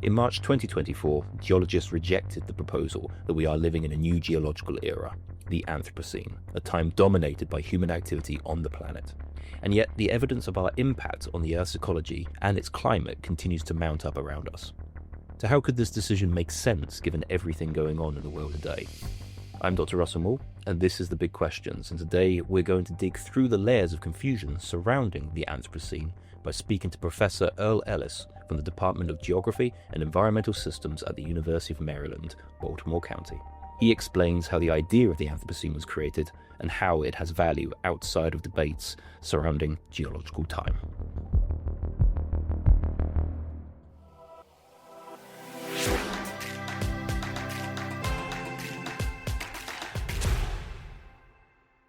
In March 2024, geologists rejected the proposal that we are living in a new geological era, the Anthropocene, a time dominated by human activity on the planet. And yet, the evidence of our impact on the Earth's ecology and its climate continues to mount up around us. So how could this decision make sense given everything going on in the world today? I'm Dr Russell Moul, and this is The Big Questions, and today we're going to dig through the layers of confusion surrounding the Anthropocene by speaking to Professor Erle Ellis from the Department of Geography and Environmental Systems at the University of Maryland, Baltimore County. He explains how the idea of the Anthropocene was created and how it has value outside of debates surrounding geological time.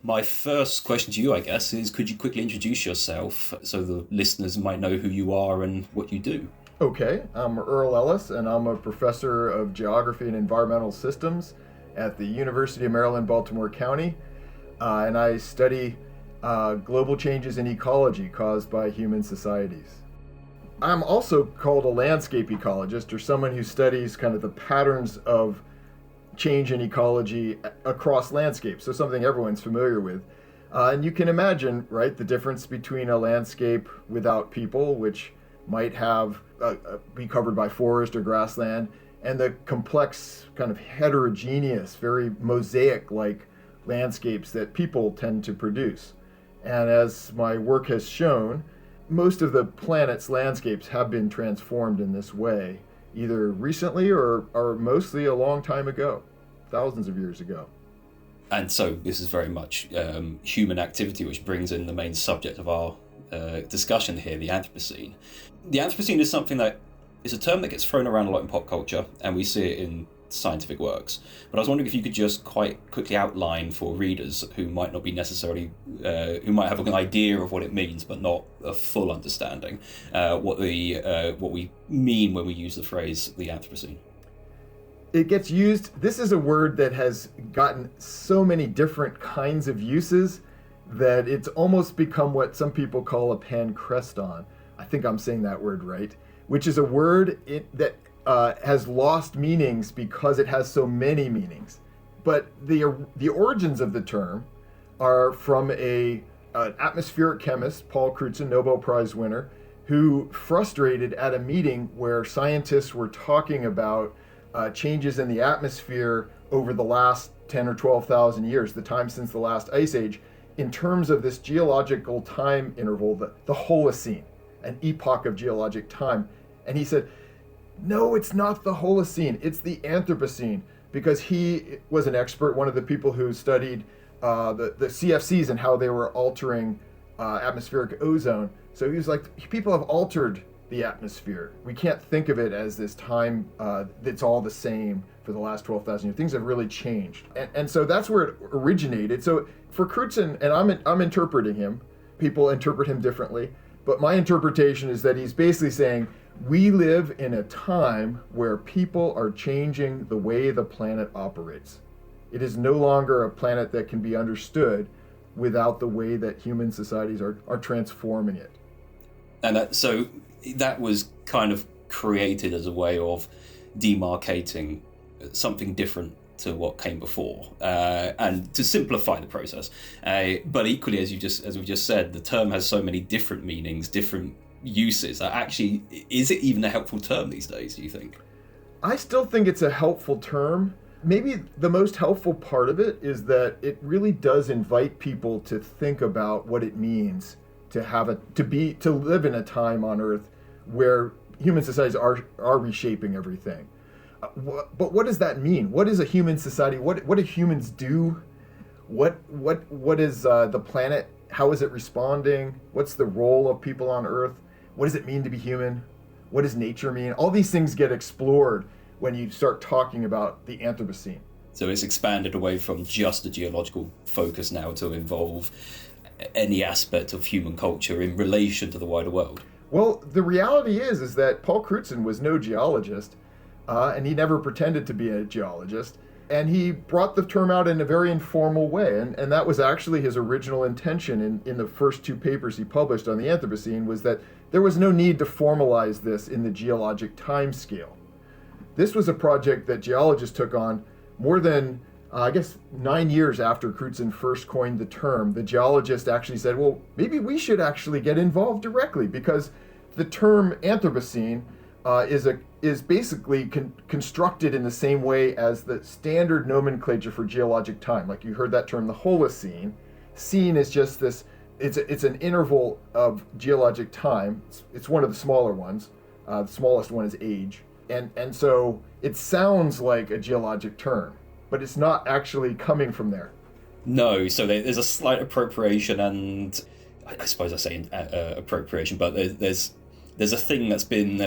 My first question to you, I guess, is could you quickly introduce yourself so the listeners might know who you are and what you do? Okay, I'm Erle Ellis, and I'm a professor of geography and environmental systems at the University of Maryland, Baltimore County, and I study global changes in ecology caused by human societies. I'm also called a landscape ecologist, or someone who studies kind of the patterns of change in ecology across landscapes, so something everyone's familiar with. And you can imagine, right, the difference between a landscape without people, which might have be covered by forest or grassland, and the complex, kind of heterogeneous, very mosaic-like landscapes that people tend to produce. And as my work has shown, most of the planet's landscapes have been transformed in this way, either recently or mostly a long time ago, thousands of years ago. And so this is very much human activity, which brings in the main subject of our discussion here, the Anthropocene. The Anthropocene is something that is a term that gets thrown around a lot in pop culture, and we see it in scientific works. But I was wondering if you could just quite quickly outline for readers who might not be necessarily, who might have an idea of what it means, but not a full understanding, what we mean when we use the phrase the Anthropocene. It gets used, this is a word that has gotten so many different kinds of uses that it's almost become what some people call a pancreston. I think I'm saying that word right, which is a word that has lost meanings because it has so many meanings. But the origins of the term are from an atmospheric chemist, Paul Crutzen, Nobel Prize winner, who frustrated at a meeting where scientists were talking about changes in the atmosphere over the last 10 or 12,000 years, the time since the last ice age, in terms of this geological time interval, the Holocene, an epoch of geologic time. And he said, no, it's not the Holocene, it's the Anthropocene, because he was an expert, one of the people who studied the CFCs and how they were altering atmospheric ozone. So he was like, people have altered the atmosphere. We can't think of it as this time that's all the same for the last 12,000 years. Things have really changed. And so that's where it originated. So for Crutzen, and I'm interpreting him, people interpret him differently, but my interpretation is that he's basically saying, we live in a time where people are changing the way the planet operates. It is no longer a planet that can be understood without the way that human societies are transforming it. And that was kind of created as a way of demarcating something different to what came before, and to simplify the process. But equally, as we've just said, the term has so many different meanings, different uses. Actually, is it even a helpful term these days, do you think? I still think it's a helpful term. Maybe the most helpful part of it is that it really does invite people to think about what it means to live in a time on Earth where human societies are reshaping everything. But what does that mean? What is a human society? What do humans do? What is the planet? How is it responding? What's the role of people on Earth? What does it mean to be human? What does nature mean? All these things get explored when you start talking about the Anthropocene. So it's expanded away from just a geological focus now to involve any aspect of human culture in relation to the wider world. Well, the reality is that Paul Crutzen was no geologist, and he never pretended to be a geologist. And he brought the term out in a very informal way, and that was actually his original intention in the first two papers he published on the Anthropocene, was that there was no need to formalize this in the geologic time scale. This was a project that geologists took on more than, 9 years after Crutzen first coined the term. The geologist actually said, well, maybe we should actually get involved directly, because the term Anthropocene is basically constructed in the same way as the standard nomenclature for geologic time. Like you heard that term, the Holocene. Scene is just this, it's an interval of geologic time. It's one of the smaller ones. The smallest one is age. And so it sounds like a geologic term, but it's not actually coming from there. No, so there's a slight appropriation, and I suppose I say appropriation, but there's a thing that's been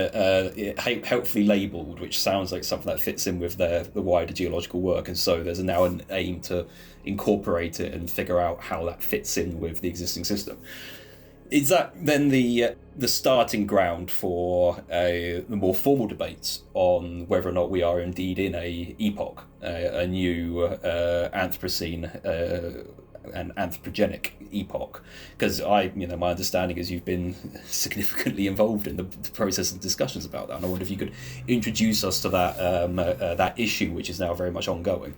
helpfully labelled, which sounds like something that fits in with the wider geological work, and so there's now an aim to incorporate it and figure out how that fits in with the existing system. Is that then the starting ground for the more formal debates on whether or not we are indeed in a epoch, a new Anthropocene, an anthropogenic epoch? Because my understanding is you've been significantly involved in the process of discussions about that, and I wonder if you could introduce us to that issue, which is now very much ongoing.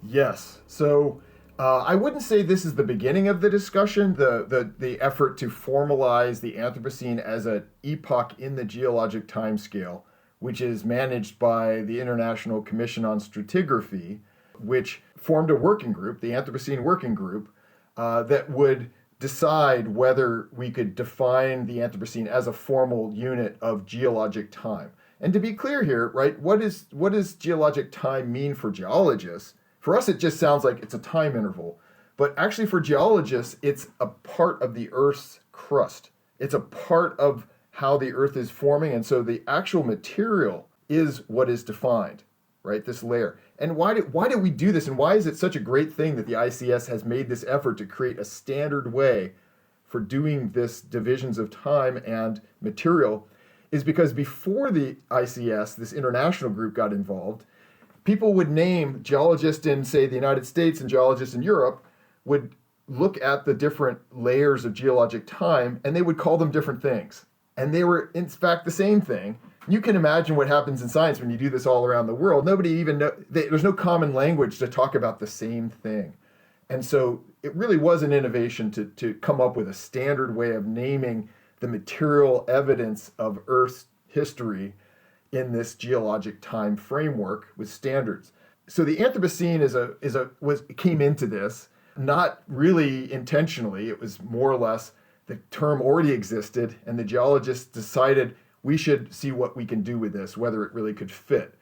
Yes. So I wouldn't say this is the beginning of the discussion, the effort to formalize the Anthropocene as an epoch in the geologic timescale, which is managed by the International Commission on Stratigraphy, which formed a working group, the Anthropocene Working Group, that would decide whether we could define the Anthropocene as a formal unit of geologic time. And to be clear here, right, what does geologic time mean for geologists? For us, it just sounds like it's a time interval. But actually for geologists, it's a part of the Earth's crust. It's a part of how the Earth is forming. And so the actual material is what is defined, right? This layer. And why do we do this? And why is it such a great thing that the ICS has made this effort to create a standard way for doing this divisions of time and material? Is because before the ICS, this international group, got involved, people would name, geologists in, say, the United States and geologists in Europe would look at the different layers of geologic time, and they would call them different things. And they were, in fact, the same thing. You can imagine what happens in science when you do this all around the world. Nobody even there's no common language to talk about the same thing. And so it really was an innovation to come up with a standard way of naming the material evidence of Earth's history in this geologic time framework with standards. So the Anthropocene came into this not really intentionally. It was more or less the term already existed, and the geologists decided we should see what we can do with this, whether it really could fit.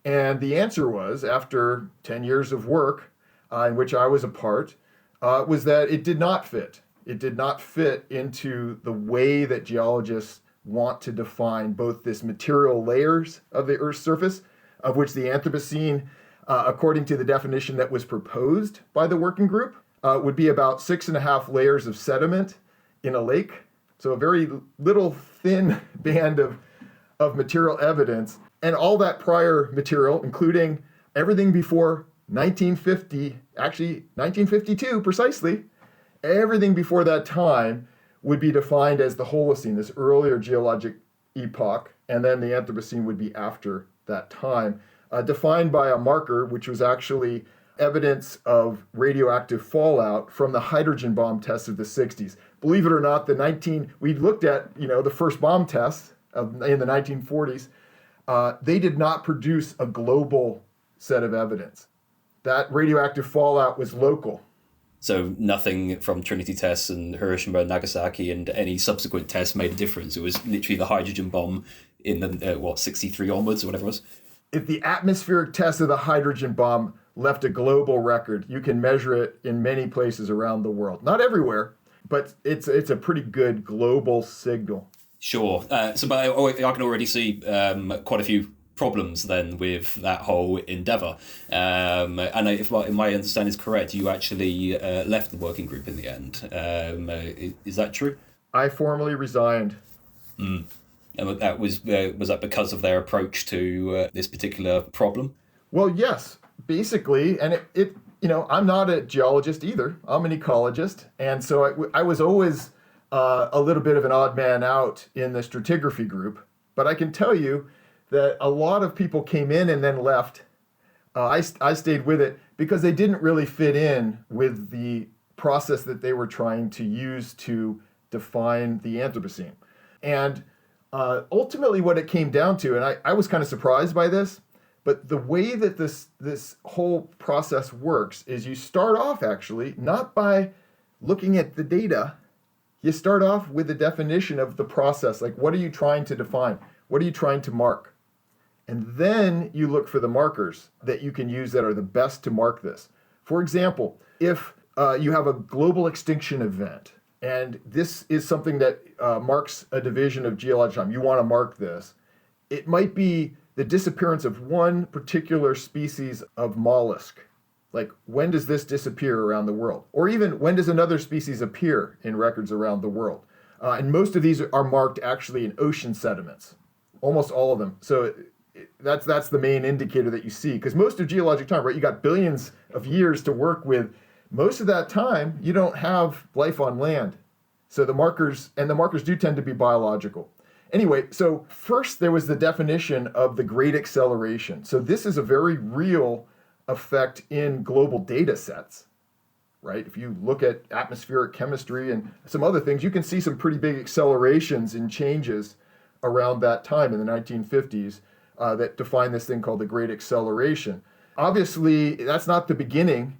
And the answer was, after 10 years of work, in which I was a part, was that it did not fit. It did not fit into the way that geologists want to define both this material layers of the Earth's surface, of which the Anthropocene, according to the definition that was proposed by the working group, would be about 6.5 layers of sediment in a lake. So a very little thin band of material evidence. And all that prior material, including everything before 1950, actually 1952 precisely, everything before that time would be defined as the Holocene, this earlier geologic epoch, and then the Anthropocene would be after that time, defined by a marker which was actually evidence of radioactive fallout from the hydrogen bomb tests of the 60s. Believe it or not, we looked at, the first bomb tests in the 1940s. They did not produce a global set of evidence. That radioactive fallout was local. So nothing from Trinity tests and Hiroshima and Nagasaki and any subsequent tests made a difference. It was literally the hydrogen bomb in the, 63 onwards or whatever it was? If the atmospheric test of the hydrogen bomb left a global record, you can measure it in many places around the world. Not everywhere, but it's a pretty good global signal. Sure. But I can already see quite a few problems then with that whole endeavour. And if my understanding is correct, you actually left the working group in the end. Is that true? I formally resigned. And that was that because of their approach to this particular problem? Well, yes, basically. And it I'm not a geologist either. I'm an ecologist. And so I was always a little bit of an odd man out in the stratigraphy group. But I can tell you that a lot of people came in and then left. I stayed with it because they didn't really fit in with the process that they were trying to use to define the Anthropocene. And ultimately what it came down to, and I was kind of surprised by this, but the way that this whole process works is you start off actually not by looking at the data. You start off with the definition of the process. Like, what are you trying to define? What are you trying to mark? And then you look for the markers that you can use that are the best to mark this. For example, if you have a global extinction event, and this is something that marks a division of geologic time, you want to mark this, it might be the disappearance of one particular species of mollusk. Like, when does this disappear around the world? Or even, when does another species appear in records around the world? And most of these are marked actually in ocean sediments, almost all of them. So that's the main indicator that you see, because most of geologic time, right, you got billions of years to work with. Most of that time, you don't have life on land. So the markers do tend to be biological. Anyway, so first there was the definition of the great acceleration. So this is a very real effect in global data sets, right? If you look at atmospheric chemistry and some other things, you can see some pretty big accelerations in changes around that time in the 1950s that define this thing called the Great Acceleration. Obviously, that's not the beginning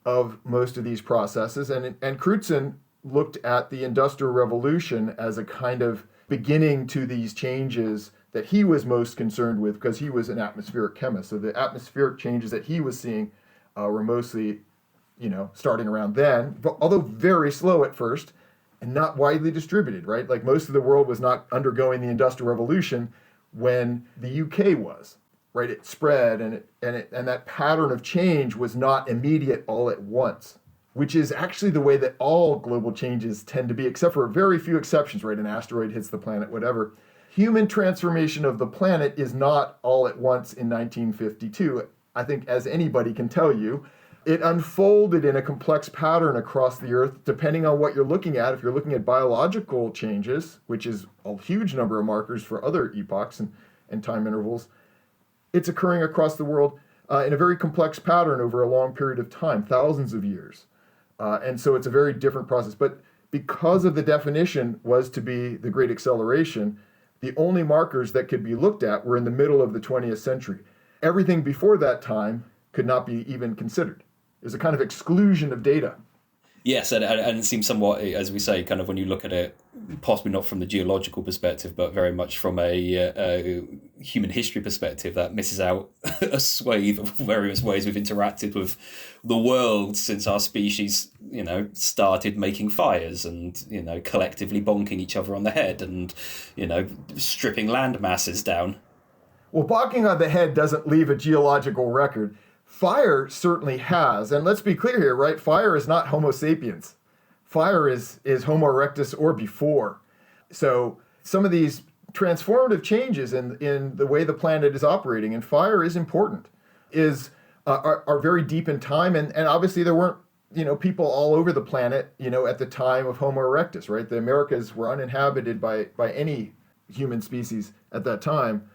of most of these processes, and Crutzen looked at the Industrial Revolution as a kind of beginning to these changes that he was most concerned with because he was an atmospheric chemist. So the atmospheric changes that he was seeing were mostly, starting around then, but although very slow at first and not widely distributed, right? Like, most of the world was not undergoing the Industrial Revolution when the UK was, right? It spread and that pattern of change was not immediate all at once, which is actually the way that all global changes tend to be, except for very few exceptions, right? An asteroid hits the planet, whatever. Human transformation of the planet is not all at once in 1952. I think, as anybody can tell you, it unfolded in a complex pattern across the Earth, depending on what you're looking at. If you're looking at biological changes, which is a huge number of markers for other epochs and time intervals, it's occurring across the world in a very complex pattern over a long period of time, thousands of years. And so it's a very different process. But because of the definition was to be the Great Acceleration, the only markers that could be looked at were in the middle of the 20th century. Everything before that time could not be even considered. There's a kind of exclusion of data. Yes, and it seems somewhat, as we say, kind of when you look at it, possibly not from the geological perspective, but very much from a human history perspective, that misses out a swathe of various ways we've interacted with the world since our species, started making fires and, collectively bonking each other on the head and, stripping land masses down. Well, bonking on the head doesn't leave a geological record. Fire certainly has, and let's be clear here, right? Fire is not Homo sapiens. Fire is Homo erectus or before. So some of these transformative changes in the way the planet is operating, and fire is important, are very deep in time, and obviously there weren't people all over the planet at the time of Homo erectus, right? The Americas were uninhabited by any human species at that time.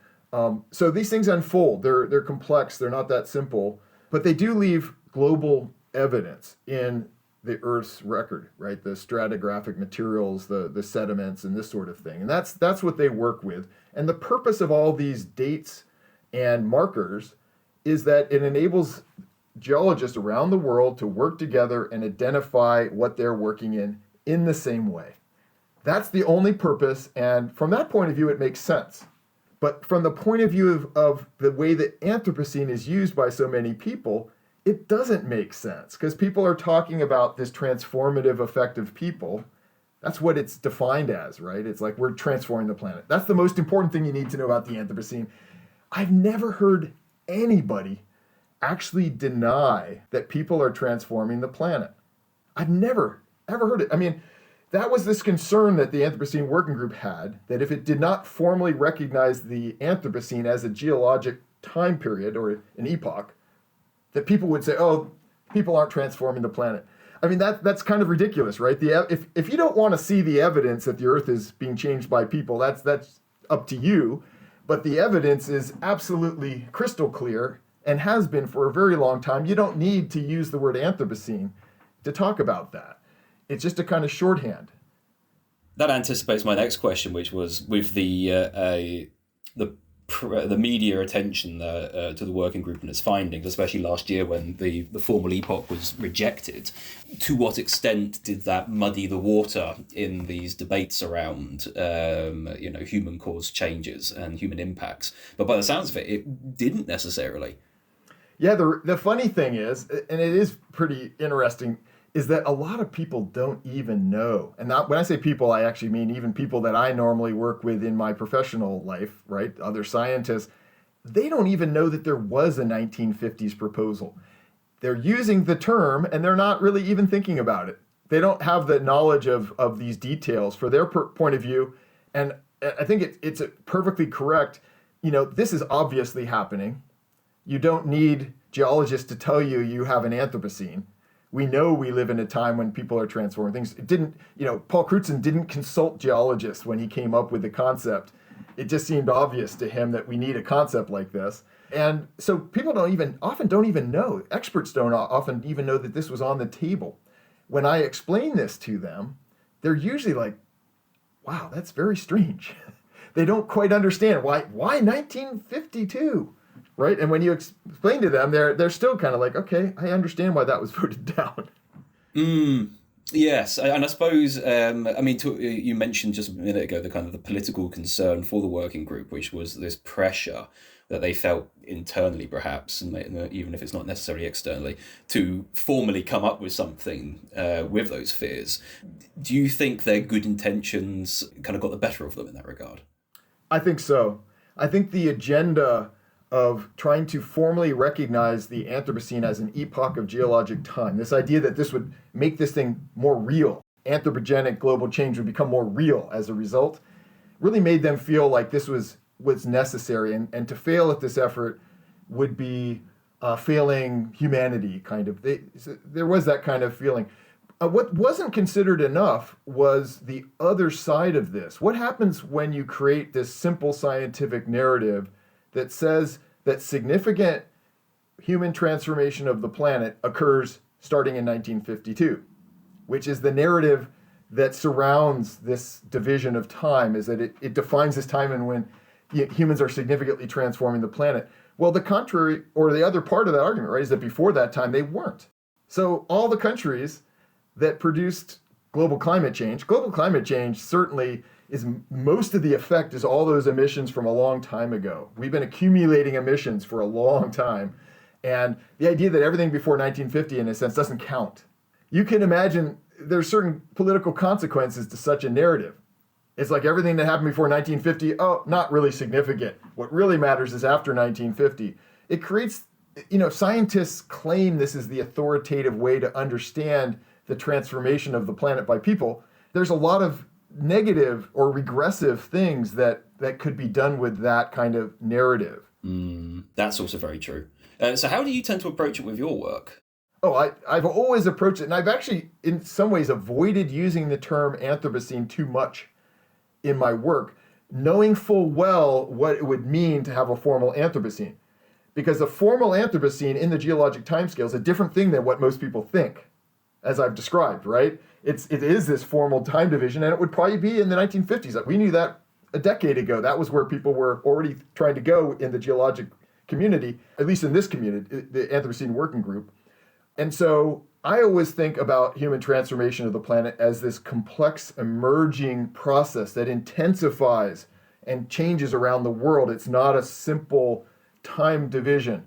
So these things unfold. They're complex. They're not that simple, but they do leave global evidence in the Earth's record, right? The stratigraphic materials, the sediments, and this sort of thing. And that's what they work with. And the purpose of all these dates and markers is that it enables geologists around the world to work together and identify what they're working in the same way. That's the only purpose. And from that point of view, it makes sense. But from the point of view of the way that Anthropocene is used by so many people, it doesn't make sense because people are talking about this transformative effect of people. That's what it's defined as, right? It's like we're transforming the planet. That's the most important thing you need to know about the Anthropocene. I've never heard anybody actually deny that people are transforming the planet. I've never, ever heard it. I mean, that was this concern that the Anthropocene Working Group had, that if it did not formally recognize the Anthropocene as a geologic time period or an epoch, that people would say, oh, people aren't transforming the planet. I mean, that's kind of ridiculous, right? If you don't want to see the evidence that the Earth is being changed by people, that's up to you. But the evidence is absolutely crystal clear and has been for a very long time. You don't need to use the word Anthropocene to talk about that. It's just a kind of shorthand. That anticipates my next question, which was with the media attention to the working group and its findings, especially last year when the formal epoch was rejected. To what extent did that muddy the water in these debates around human-caused changes and human impacts? But by the sounds of it, it didn't necessarily. Yeah, the funny thing is, and it is pretty interesting, is that a lot of people don't even know. And when I say people, I actually mean even people that I normally work with in my professional life, right? Other scientists, they don't even know that there was a 1950s proposal. They're using the term and they're not really even thinking about it. They don't have the knowledge of these details for their point of view. And I think it's perfectly correct. This is obviously happening. You don't need geologists to tell you you have an Anthropocene. We know we live in a time when people are transforming things. Paul Crutzen didn't consult geologists when he came up with the concept. It just seemed obvious to him that we need a concept like this. And so people often don't even know. Experts don't often even know that this was on the table. When I explain this to them, they're usually like, wow, that's very strange. They don't quite understand why 1952? Right? And when you explain to them, they're still kind of like, okay, I understand why that was voted down. Yes, and I suppose, you mentioned just a minute ago the political concern for the working group, which was this pressure that they felt internally, perhaps, and even if it's not necessarily externally, to formally come up with something with those fears. Do you think their good intentions kind of got the better of them in that regard? I think so. I think the agenda of trying to formally recognize the Anthropocene as an epoch of geologic time, this idea that this would make this thing more real, anthropogenic global change would become more real as a result, really made them feel like this was necessary, and to fail at this effort would be failing humanity, kind of. There was that kind of feeling. What wasn't considered enough was the other side of this. What happens when you create this simple scientific narrative that says that significant human transformation of the planet occurs starting in 1952, which is the narrative that surrounds this division of time, is that it defines this time and when humans are significantly transforming the planet. Well, the contrary, or the other part of that argument, right, is that before that time they weren't. So all the countries that produced global climate change certainly is most of the effect is all those emissions from a long time ago. We've been accumulating emissions for a long time. And the idea that everything before 1950, in a sense, doesn't count. You can imagine there's certain political consequences to such a narrative. It's like everything that happened before 1950, not really significant. What really matters is after 1950. It creates, scientists claim this is the authoritative way to understand the transformation of the planet by people. There's a lot of negative or regressive things that could be done with that kind of narrative. That's also very true. So how do you tend to approach it with your work? I've always approached it, and I've actually, in some ways, avoided using the term Anthropocene too much in my work, knowing full well what it would mean to have a formal Anthropocene. Because a formal Anthropocene in the geologic timescale is a different thing than what most people think, as I've described, right? It is this formal time division, and it would probably be in the 1950s. Like, we knew that a decade ago. That was where people were already trying to go in the geologic community, at least in this community, the Anthropocene Working Group. And so I always think about human transformation of the planet as this complex emerging process that intensifies and changes around the world. It's not a simple time division.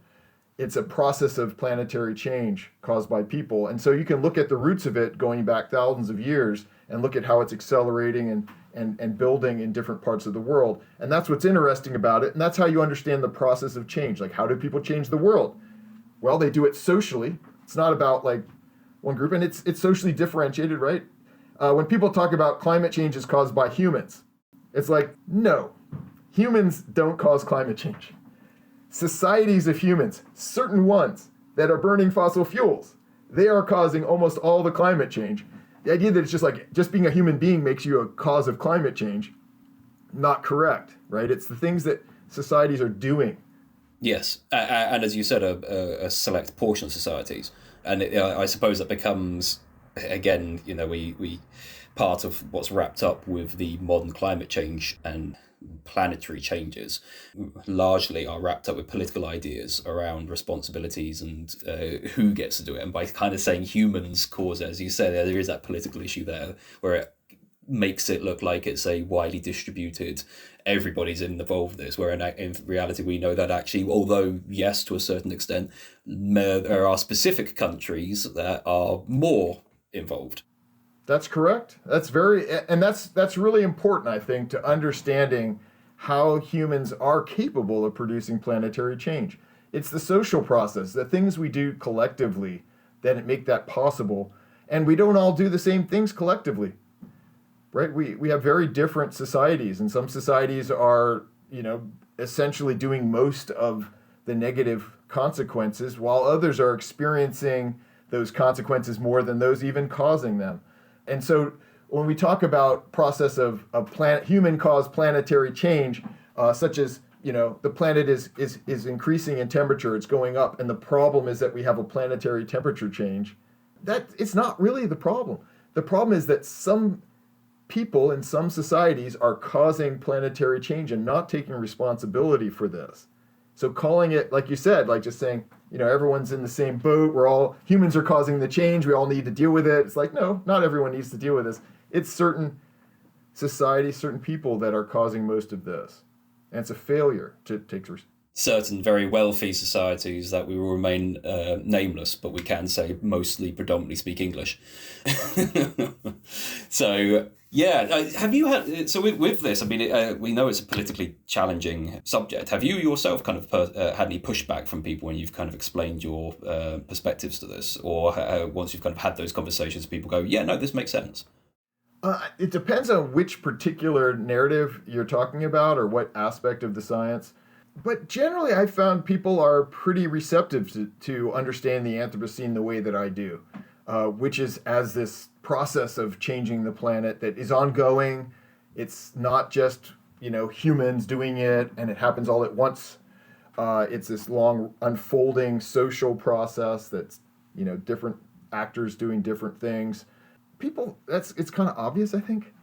It's a process of planetary change caused by people. And so you can look at the roots of it going back thousands of years and look at how it's accelerating and building in different parts of the world. And that's what's interesting about it. And that's how you understand the process of change. Like, how do people change the world? Well, they do it socially. It's not about like one group, and it's socially differentiated, right? When people talk about climate change is caused by humans, it's like, no, humans don't cause climate change. Societies of humans, certain ones that are burning fossil fuels, they are causing almost all the climate change. The idea that it's just being a human being makes you a cause of climate change, not correct, right? It's the things that societies are doing. Yes, and as you said, a select portion of societies, and I suppose that becomes, again, we part of what's wrapped up with the modern climate change and planetary changes largely are wrapped up with political ideas around responsibilities and who gets to do it. And by kind of saying humans cause it, as you said, there is that political issue there where it makes it look like it's a widely distributed, everybody's involved in this, where in reality we know that actually, although yes, to a certain extent, there are specific countries that are more involved. That's correct. That's really important, I think, to understanding how humans are capable of producing planetary change. It's the social process, the things we do collectively that make that possible. And we don't all do the same things collectively, right? We have very different societies, and some societies are, essentially doing most of the negative consequences, while others are experiencing those consequences more than those even causing them. And so when we talk about process of human-caused planetary change, such as, the planet is increasing in temperature, it's going up, and the problem is that we have a planetary temperature change, that it's not really the problem. The problem is that some people in some societies are causing planetary change and not taking responsibility for this. So calling it, like you said, like just saying, everyone's in the same boat, humans are causing the change, we all need to deal with it. It's like, no, not everyone needs to deal with this. It's certain societies, certain people that are causing most of this. And it's a failure to take certain very wealthy societies that we will remain nameless, but we can say mostly predominantly speak English. So, yeah, have you had, so with this, I mean, we know it's a politically challenging subject. Have you yourself kind of had any pushback from people when you've kind of explained your perspectives to this? Or once you've kind of had those conversations, people go, yeah, no, this makes sense? It depends on which particular narrative you're talking about or what aspect of the science. But generally, I found people are pretty receptive to understand the Anthropocene the way that I do, which is as this process of changing the planet that is ongoing. It's not just, humans doing it and it happens all at once. It's this long unfolding social process that's, different actors doing different things. It's kind of obvious, I think.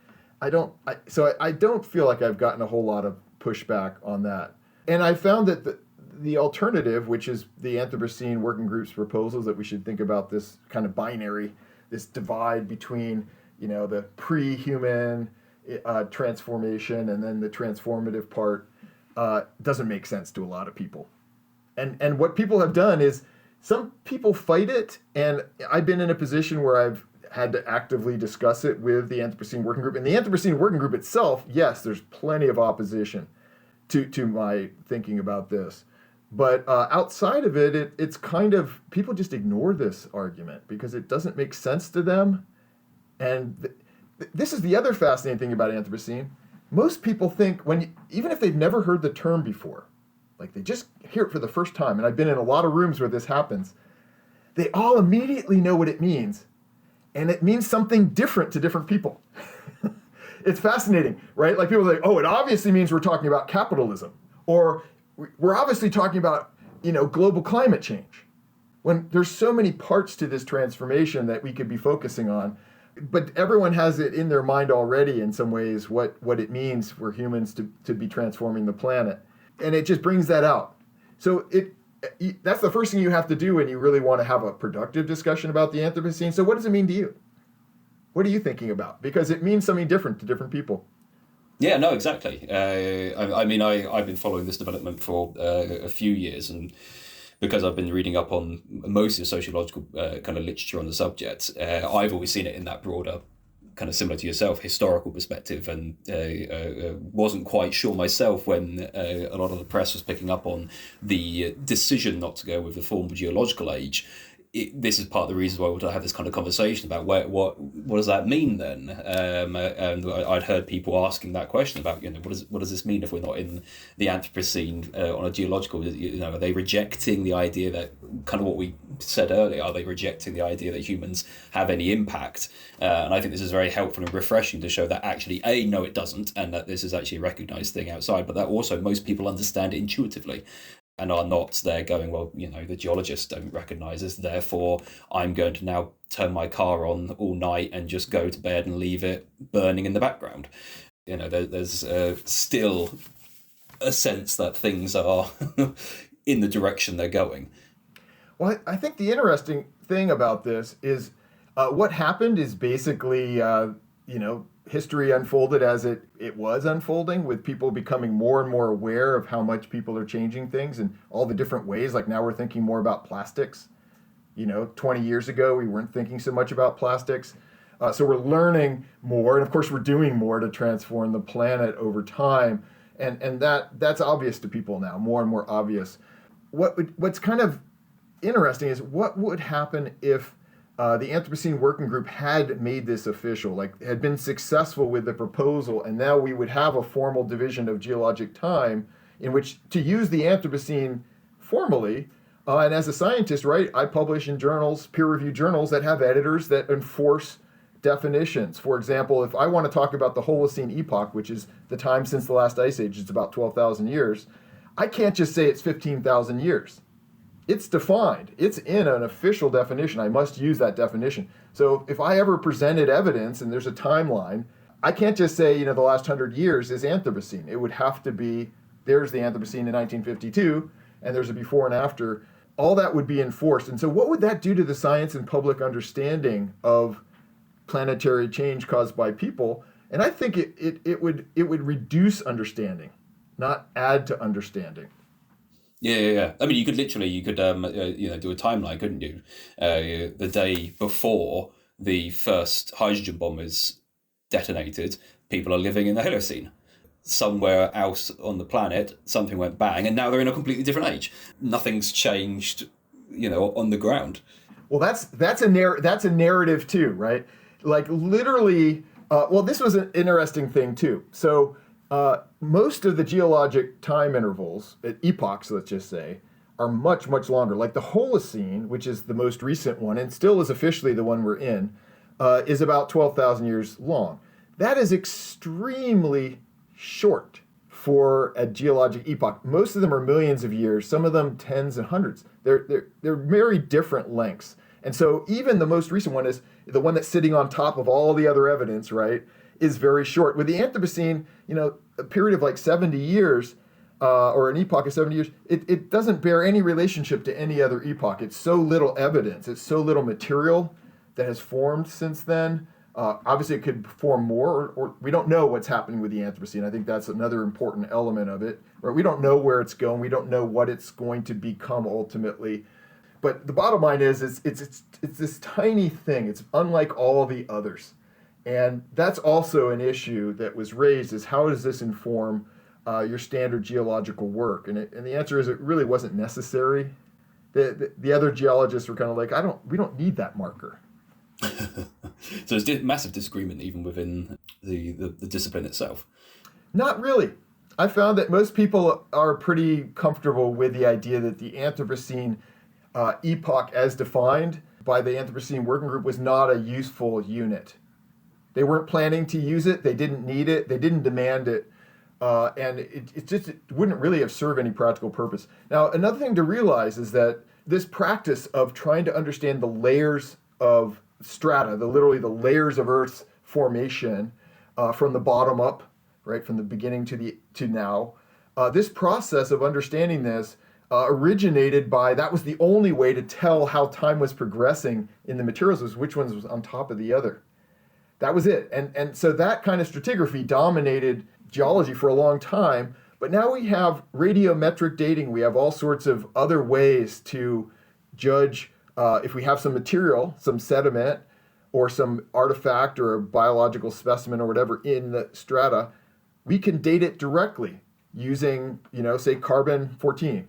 I don't feel like I've gotten a whole lot of pushback on that. And I found that the alternative, which is the Anthropocene Working Group's proposals that we should think about this kind of binary, this divide between, the pre-human transformation and then the transformative part, doesn't make sense to a lot of people. And what people have done is some people fight it, and I've been in a position where I've had to actively discuss it with the Anthropocene Working Group. And the Anthropocene Working Group itself, yes, there's plenty of opposition to my thinking about this. But outside of it, it's kind of, people just ignore this argument because it doesn't make sense to them. And this is the other fascinating thing about Anthropocene. Most people think, even if they've never heard the term before, like they just hear it for the first time, and I've been in a lot of rooms where this happens, they all immediately know what it means. And it means something different to different people. It's fascinating, right? Like people are like, oh, it obviously means we're talking about capitalism, or we're obviously talking about, global climate change. When there's so many parts to this transformation that we could be focusing on, but everyone has it in their mind already in some ways what it means for humans to be transforming the planet. And it just brings that out. So that's the first thing you have to do when you really want to have a productive discussion about the Anthropocene. So what does it mean to you? What are you thinking about? Because it means something different to different people. Yeah, no, exactly. I've been following this development for a few years, and because I've been reading up on most of the sociological kind of literature on the subject, I've always seen it in that broader, kind of similar to yourself, historical perspective, and wasn't quite sure myself when a lot of the press was picking up on the decision not to go with the formal geological age. this is part of the reason why we'll have this kind of conversation about what does that mean then? And I'd heard people asking that question about, what does this mean if we're not in the Anthropocene on a geological? Are they rejecting the idea that, kind of what we said earlier, are they rejecting the idea that humans have any impact? And I think this is very helpful and refreshing to show that actually, no, it doesn't, and that this is actually a recognised thing outside, but that also most people understand it intuitively, and are not there going, well, the geologists don't recognise this, therefore I'm going to now turn my car on all night and just go to bed and leave it burning in the background. There's still a sense that things are in the direction they're going. Well, I think the interesting thing about this is what happened is basically, history unfolded as it was unfolding, with people becoming more and more aware of how much people are changing things and all the different ways. Like now we're thinking more about plastics. 20 years ago, we weren't thinking so much about plastics. So we're learning more, and of course we're doing more to transform the planet over time. And that's obvious to people now, more and more obvious. What's kind of interesting is what would happen if the Anthropocene Working Group had made this official, had been successful with the proposal, and now we would have a formal division of geologic time in which to use the Anthropocene formally. And as a scientist, right, I publish in journals, peer-reviewed journals that have editors that enforce definitions. For example, if I want to talk about the Holocene epoch, which is the time since the last ice age, it's about 12,000 years, I can't just say it's 15,000 years. It's defined. It's in an official definition. I must use that definition. So if I ever presented evidence and there's a timeline, I can't just say, the last 100 years is Anthropocene. It would have to be, there's the Anthropocene in 1952, and there's a before and after. All that would be enforced. And so what would that do to the science and public understanding of planetary change caused by people? And I think it would reduce understanding, not add to understanding. Yeah. I mean, you could do a timeline, couldn't you? The day before the first hydrogen bomb is detonated, people are living in the Holocene. Somewhere else on the planet, something went bang, and now they're in a completely different age. Nothing's changed, on the ground. Well, that's a narrative too, right? Like literally. This was an interesting thing too. So. Most of the geologic time intervals, epochs, let's just say, are much, much longer. Like the Holocene, which is the most recent one, and still is officially the one we're in, is about 12,000 years long. That is extremely short for a geologic epoch. Most of them are millions of years, some of them tens and hundreds. They're very different lengths. And so even the most recent one is the one that's sitting on top of all the other evidence, right, is very short. With the Anthropocene, a period of 70 years, or an epoch of 70 years, it doesn't bear any relationship to any other epoch. It's so little evidence. It's so little material that has formed since then. Obviously, it could form more, or we don't know what's happening with the Anthropocene. I think that's another important element of it. Right? We don't know where it's going. We don't know what it's going to become ultimately. But the bottom line is, it's this tiny thing. It's unlike all the others. And that's also an issue that was raised, is how does this inform your standard geological work? And the answer is it really wasn't necessary. The other geologists were kind of like, we don't need that marker. So there's massive disagreement even within the discipline itself. Not really. I found that most people are pretty comfortable with the idea that the Anthropocene epoch as defined by the Anthropocene Working Group was not a useful unit. They weren't planning to use it. They didn't need it. They didn't demand it. And it wouldn't really have served any practical purpose. Now, another thing to realize is that this practice of trying to understand the layers of strata, literally the layers of Earth's formation from the bottom up, right, from the beginning to now, this process of understanding this originated by, that was the only way to tell how time was progressing in the materials, was which ones was on top of the other. That was it. And so that kind of stratigraphy dominated geology for a long time. But now we have radiometric dating. We have all sorts of other ways to judge if we have some material, some sediment, or some artifact or a biological specimen or whatever in the strata. We can date it directly using, say, carbon-14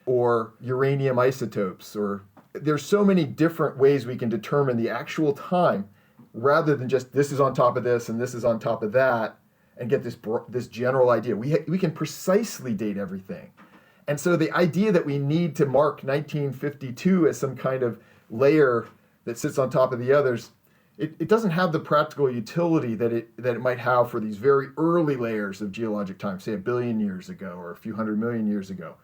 or uranium isotopes or there's so many different ways we can determine the actual time rather than just this is on top of this and this is on top of that and get this general idea. We can precisely date everything. And so the idea that we need to mark 1952 as some kind of layer that sits on top of the others, it doesn't have the practical utility that it might have for these very early layers of geologic time, say 1 billion years ago or a few 100 million years ago.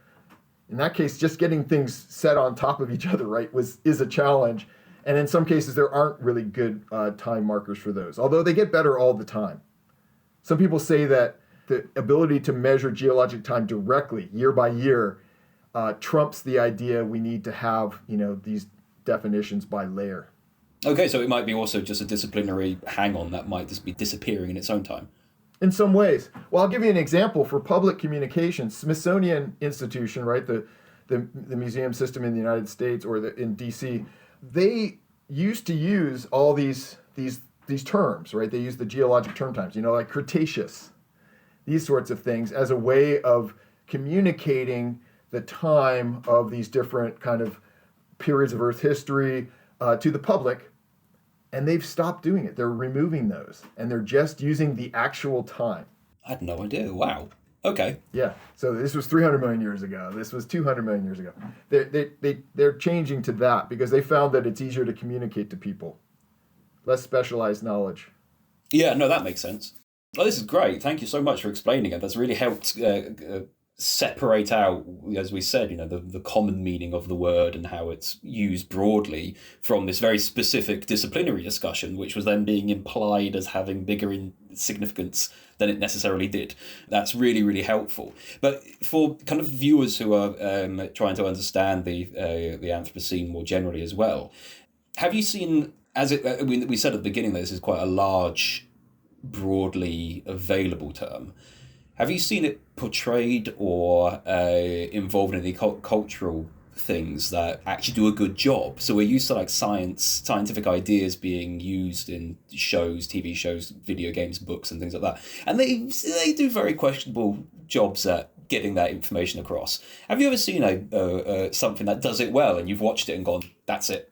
In that case, just getting things set on top of each other, right, is a challenge. And in some cases, there aren't really good time markers for those, although they get better all the time. Some people say that the ability to measure geologic time directly, year by year, trumps the idea we need to have, these definitions by layer. Okay, so it might be also just a disciplinary hang-on that might just be disappearing in its own time. In some ways. Well, I'll give you an example. For public communications, Smithsonian Institution, right, the museum system in the United States or in D.C., they used to use all these terms, right? They use the geologic term times, like Cretaceous, these sorts of things, as a way of communicating the time of these different kind of periods of Earth history to the public. And they've stopped doing it. They're removing those, and they're just using the actual time. I had no idea. Wow. Okay. Yeah. So this was 300 million years ago. This was 200 million years ago. They're changing to that because they found that it's easier to communicate to people. Less specialized knowledge. Yeah, no, that makes sense. Well, this is great. Thank you so much for explaining it. That's really helped separate out, as we said, the common meaning of the word and how it's used broadly from this very specific disciplinary discussion, which was then being implied as having bigger significance than it necessarily did. That's really, really helpful. But for kind of viewers who are trying to understand the Anthropocene more generally as well, have you seen, we said at the beginning that this is quite a large, broadly available term. Have you seen it portrayed or involved in any cultural things that actually do a good job? So we're used to scientific ideas being used in shows, TV shows, video games, books, and things like that. And they do very questionable jobs at getting that information across. Have you ever seen something that does it well and you've watched it and gone, that's it?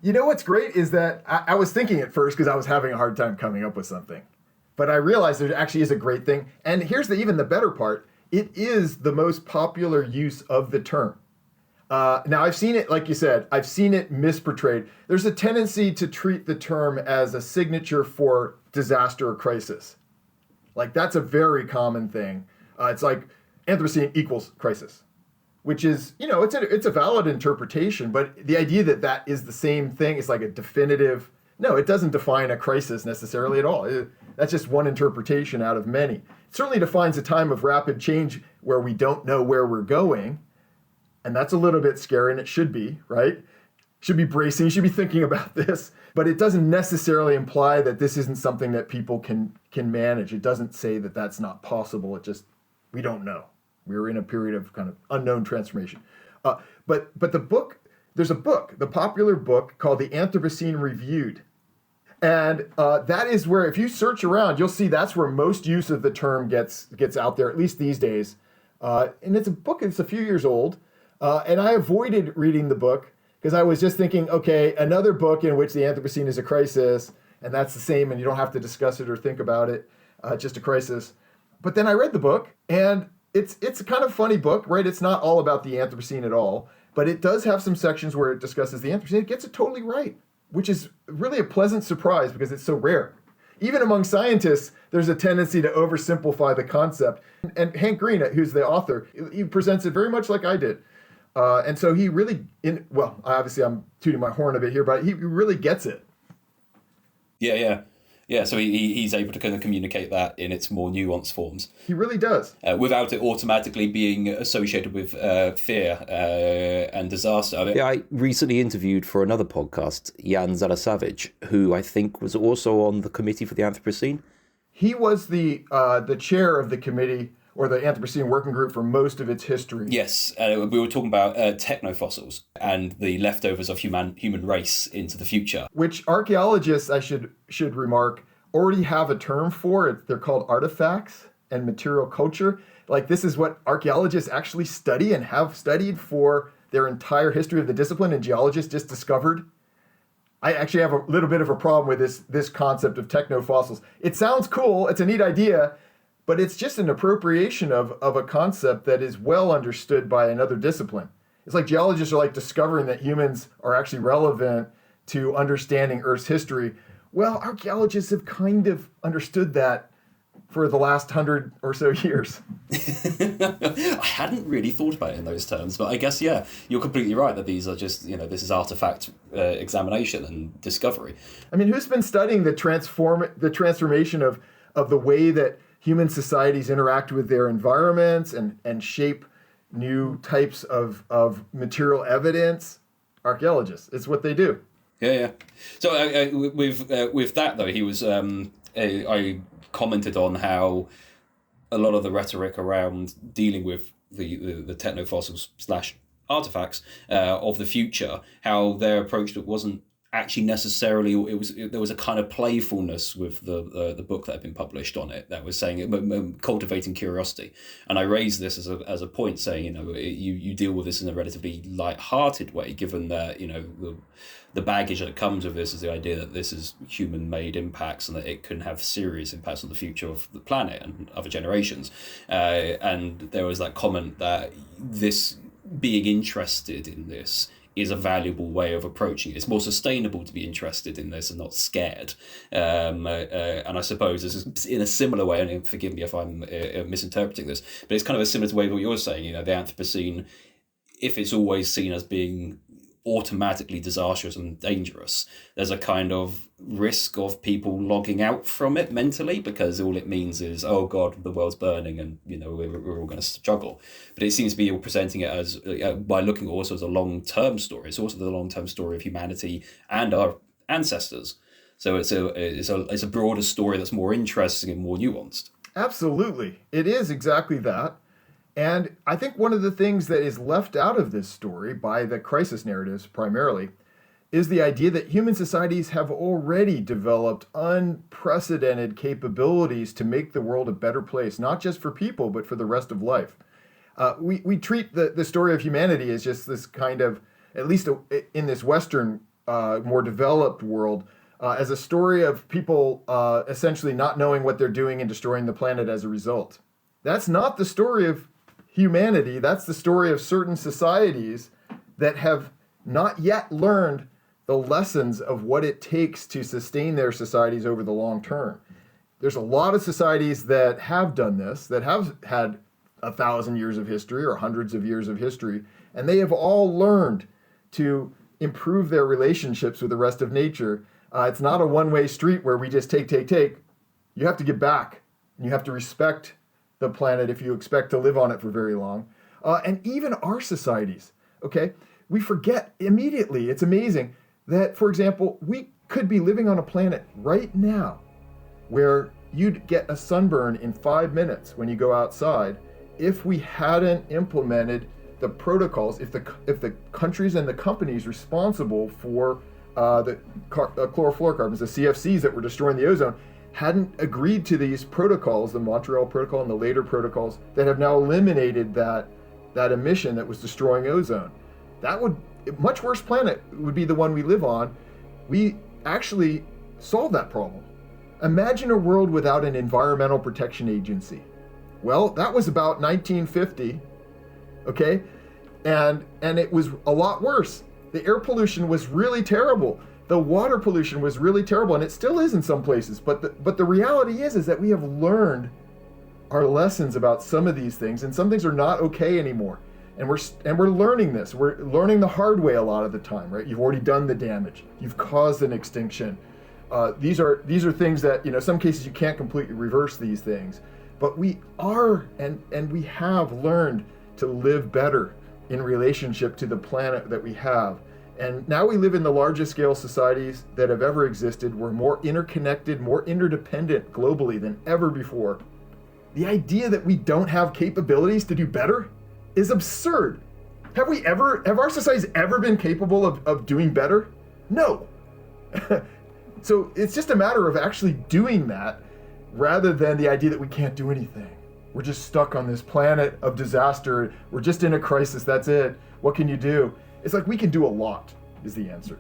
What's great is that I was thinking at first because I was having a hard time coming up with something. But I realized there actually is a great thing. And here's even the better part. It is the most popular use of the term. Now, I've seen it, like you said, I've seen it misportrayed. There's a tendency to treat the term as a signature for disaster or crisis. Like, that's a very common thing. It's like Anthropocene equals crisis, which is, it's a valid interpretation. But the idea that is the same thing, it's like a definitive. No, it doesn't define a crisis necessarily at all. That's just one interpretation out of many. It certainly defines a time of rapid change where we don't know where we're going. And that's a little bit scary, and it should be, right? Should be bracing, you should be thinking about this. But it doesn't necessarily imply that this isn't something that people can manage. It doesn't say that that's not possible. It just, we don't know. We're in a period of kind of unknown transformation. But the book, there's a book, the popular book called The Anthropocene Reviewed. And that is where, if you search around, you'll see that's where most use of the term gets out there, at least these days. And it's a book, it's a few years old. And I avoided reading the book because I was just thinking, okay, another book in which the Anthropocene is a crisis, and that's the same, and you don't have to discuss it or think about it, just a crisis. But then I read the book, and it's a kind of funny book, right? It's not all about the Anthropocene at all, but it does have some sections where it discusses the Anthropocene. It gets it totally right, which is really a pleasant surprise because it's so rare. Even among scientists, there's a tendency to oversimplify the concept. And Hank Green, who's the author, he presents it very much like I did. And so he really, obviously I'm tooting my horn a bit here, but he really gets it. Yeah, so he's able to kind of communicate that in its more nuanced forms. He really does. Without it automatically being associated with fear and disaster. I recently interviewed for another podcast Jan Zalasavage, who I think was also on the committee for the Anthropocene. He was the chair of the committee, or the Anthropocene Working Group, for most of its history. Yes, we were talking about technofossils and the leftovers of human race into the future. Which archaeologists, I should remark, already have a term for. They're called artifacts and material culture. Like, this is what archaeologists actually study and have studied for their entire history of the discipline, and geologists just discovered. I actually have a little bit of a problem with this concept of technofossils. It sounds cool, it's a neat idea, but it's just an appropriation of a concept that is well understood by another discipline. It's like geologists are like discovering that humans are actually relevant to understanding Earth's history. Well, archaeologists have kind of understood that for the last 100 or so years. I hadn't really thought about it in those terms, but I guess, yeah, you're completely right that these are just, this is artifact examination and discovery. I mean, who's been studying the transformation of the way that human societies interact with their environments and shape new types of material evidence? Archaeologists. It's what they do. Yeah. So with that, though, he was... I commented on how a lot of the rhetoric around dealing with the technofossils / artifacts of the future, how their approach wasn't actually necessarily, there was a kind of playfulness with the book that had been published on it that was saying cultivating curiosity, and I raised this as a point, saying you deal with this in a relatively light-hearted way, given that the baggage that comes with this is the idea that this is human-made impacts and that it can have serious impacts on the future of the planet and other generations. And there was that comment that this being interested in this is a valuable way of approaching it. It's more sustainable to be interested in this and not scared. And I suppose this is in a similar way, and forgive me if I'm misinterpreting this, but it's kind of a similar way to what you're saying, the Anthropocene, if it's always seen as being automatically disastrous and dangerous, there's a kind of risk of people logging out from it mentally, because all it means is, oh God, the world's burning and we're all going to struggle. But it seems to be presenting it as by looking also as a long-term story. It's also the long-term story of humanity and our ancestors. So it's a broader story that's more interesting and more nuanced. Absolutely, it is exactly that. And I think one of the things that is left out of this story by the crisis narratives primarily is the idea that human societies have already developed unprecedented capabilities to make the world a better place, not just for people, but for the rest of life. We treat the story of humanity as just this kind of, at least in this Western, more developed world, as a story of people essentially not knowing what they're doing and destroying the planet as a result. That's not the story of humanity. That's the story of certain societies that have not yet learned the lessons of what it takes to sustain their societies over the long term. There's a lot of societies that have done this, that have had 1,000 years of history or hundreds of years of history, and they have all learned to improve their relationships with the rest of nature. It's not a one-way street where we just take. You have to give back, and you have to respect the planet if you expect to live on it for very long. And even our societies, okay? We forget immediately, it's amazing, that, for example, we could be living on a planet right now where you'd get a sunburn in 5 minutes when you go outside if we hadn't implemented the protocols, if the countries and the companies responsible for the chlorofluorocarbons, the CFCs that were destroying the ozone, hadn't agreed to these protocols, the Montreal Protocol and the later protocols that have now eliminated that emission that was destroying ozone. That would, a much worse planet would be the one we live on. We actually solved that problem. Imagine a world without an environmental protection agency. Well, that was about 1950, okay? And it was a lot worse. The air pollution was really terrible. The water pollution was really terrible, and it still is in some places. But the reality is that we have learned our lessons about some of these things, and some things are not okay anymore. And we're learning this. We're learning the hard way a lot of the time, right? You've already done the damage. You've caused an extinction. These are things that, some cases you can't completely reverse these things. But we are and we have learned to live better in relationship to the planet that we have. And now we live in the largest scale societies that have ever existed. We're more interconnected, more interdependent globally than ever before. The idea that we don't have capabilities to do better is absurd. Have our societies ever been capable of doing better? No. So it's just a matter of actually doing that rather than the idea that we can't do anything. We're just stuck on this planet of disaster. We're just in a crisis. That's it. What can you do? It's like we can do a lot, is the answer.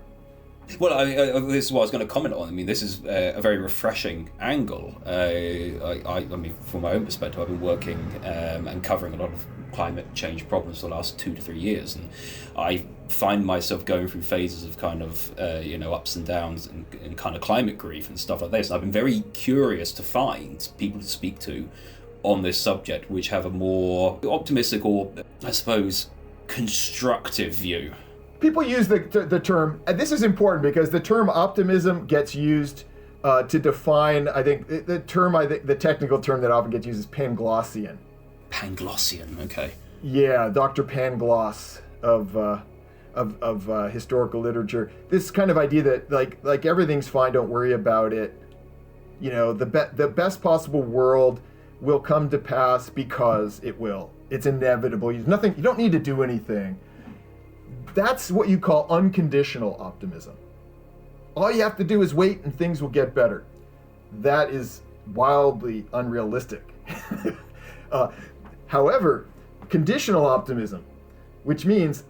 Well, this is what I was going to comment on. I mean, this is a very refreshing angle. I mean, from my own perspective, I've been working and covering a lot of climate change problems for the last 2 to 3 years, and I find myself going through phases of kind of ups and downs and kind of climate grief and stuff like this. And I've been very curious to find people to speak to on this subject which have a more optimistic, or I suppose constructive view. People use the term, and this is important because the term optimism gets used to define, I think, the technical term that often gets used is Panglossian. Panglossian, okay. Yeah, Dr. Pangloss of historical literature. This kind of idea that like everything's fine, don't worry about it. You know, the best possible world will come to pass because it will. It's inevitable. You don't need to do anything. That's what you call unconditional optimism. All you have to do is wait and things will get better. That is wildly unrealistic. However, conditional optimism, which means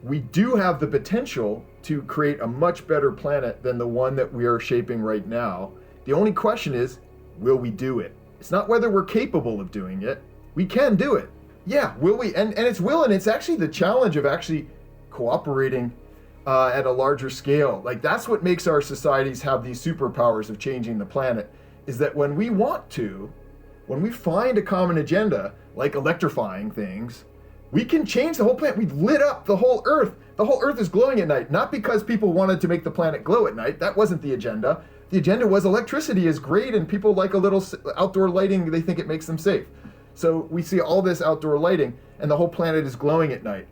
we do have the potential to create a much better planet than the one that we are shaping right now. The only question is, will we do it? It's not whether we're capable of doing it. We can do it. Yeah, will we? And it's will, and it's actually the challenge of actually cooperating at a larger scale. Like, that's what makes our societies have these superpowers of changing the planet, is that when we want to, when we find a common agenda, like electrifying things, we can change the whole planet. We've lit up the whole Earth. The whole Earth is glowing at night, not because people wanted to make the planet glow at night. That wasn't the agenda. The agenda was electricity is great, and people like a little outdoor lighting. They think it makes them safe. So we see all this outdoor lighting, and the whole planet is glowing at night.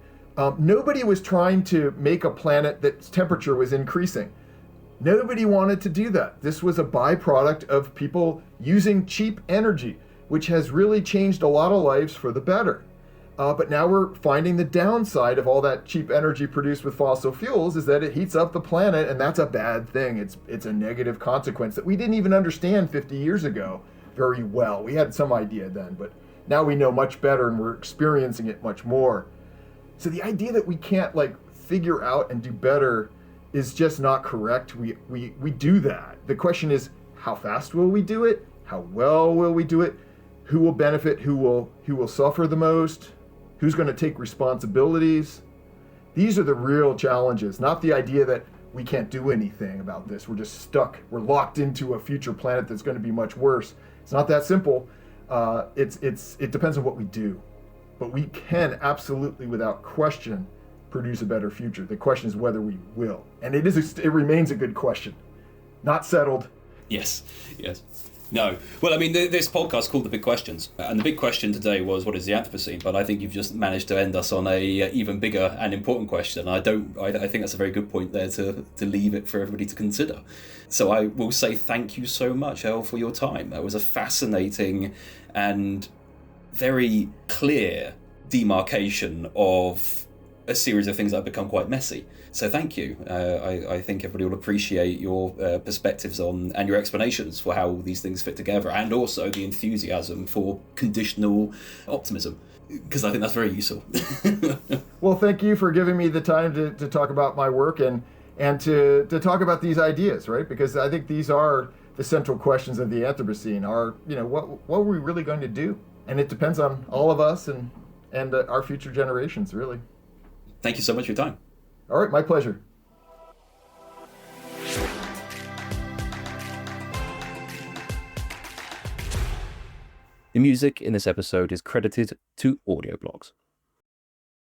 Nobody was trying to make a planet that's temperature was increasing. Nobody wanted to do that. This was a byproduct of people using cheap energy, which has really changed a lot of lives for the better. But now we're finding the downside of all that cheap energy produced with fossil fuels is that it heats up the planet, and that's a bad thing. It's a negative consequence that we didn't even understand 50 years ago very well. We had some idea then, but now we know much better, and we're experiencing it much more. So the idea that we can't figure out and do better is just not correct. We do that. The question is, how fast will we do it? How well will we do it? Who will benefit? Who will suffer the most? Who's going to take responsibilities? These are the real challenges, not the idea that we can't do anything about this. We're just stuck. We're locked into a future planet that's going to be much worse. It's not that simple. It depends on what we do. But we can absolutely, without question, produce a better future. The question is whether we will. And it remains a good question. Not settled. Yes. No. Well, I mean, this podcast is called The Big Questions. And the big question today was, what is the Anthropocene? But I think you've just managed to end us on a even bigger and important question. I think that's a very good point there to leave it for everybody to consider. So I will say thank you so much, Erle, for your time. That was a fascinating and very clear demarcation of a series of things that have become quite messy. So thank you. I think everybody will appreciate your perspectives on and your explanations for how these things fit together, and also the enthusiasm for conditional optimism, because I think that's very useful. Well, thank you for giving me the time to talk about my work and to talk about these ideas, right? Because I think these are the central questions of the Anthropocene. What are we really going to do? And it depends on all of us and our future generations, really. Thank you so much for your time. All right, my pleasure. The music in this episode is credited to Audio Blocks.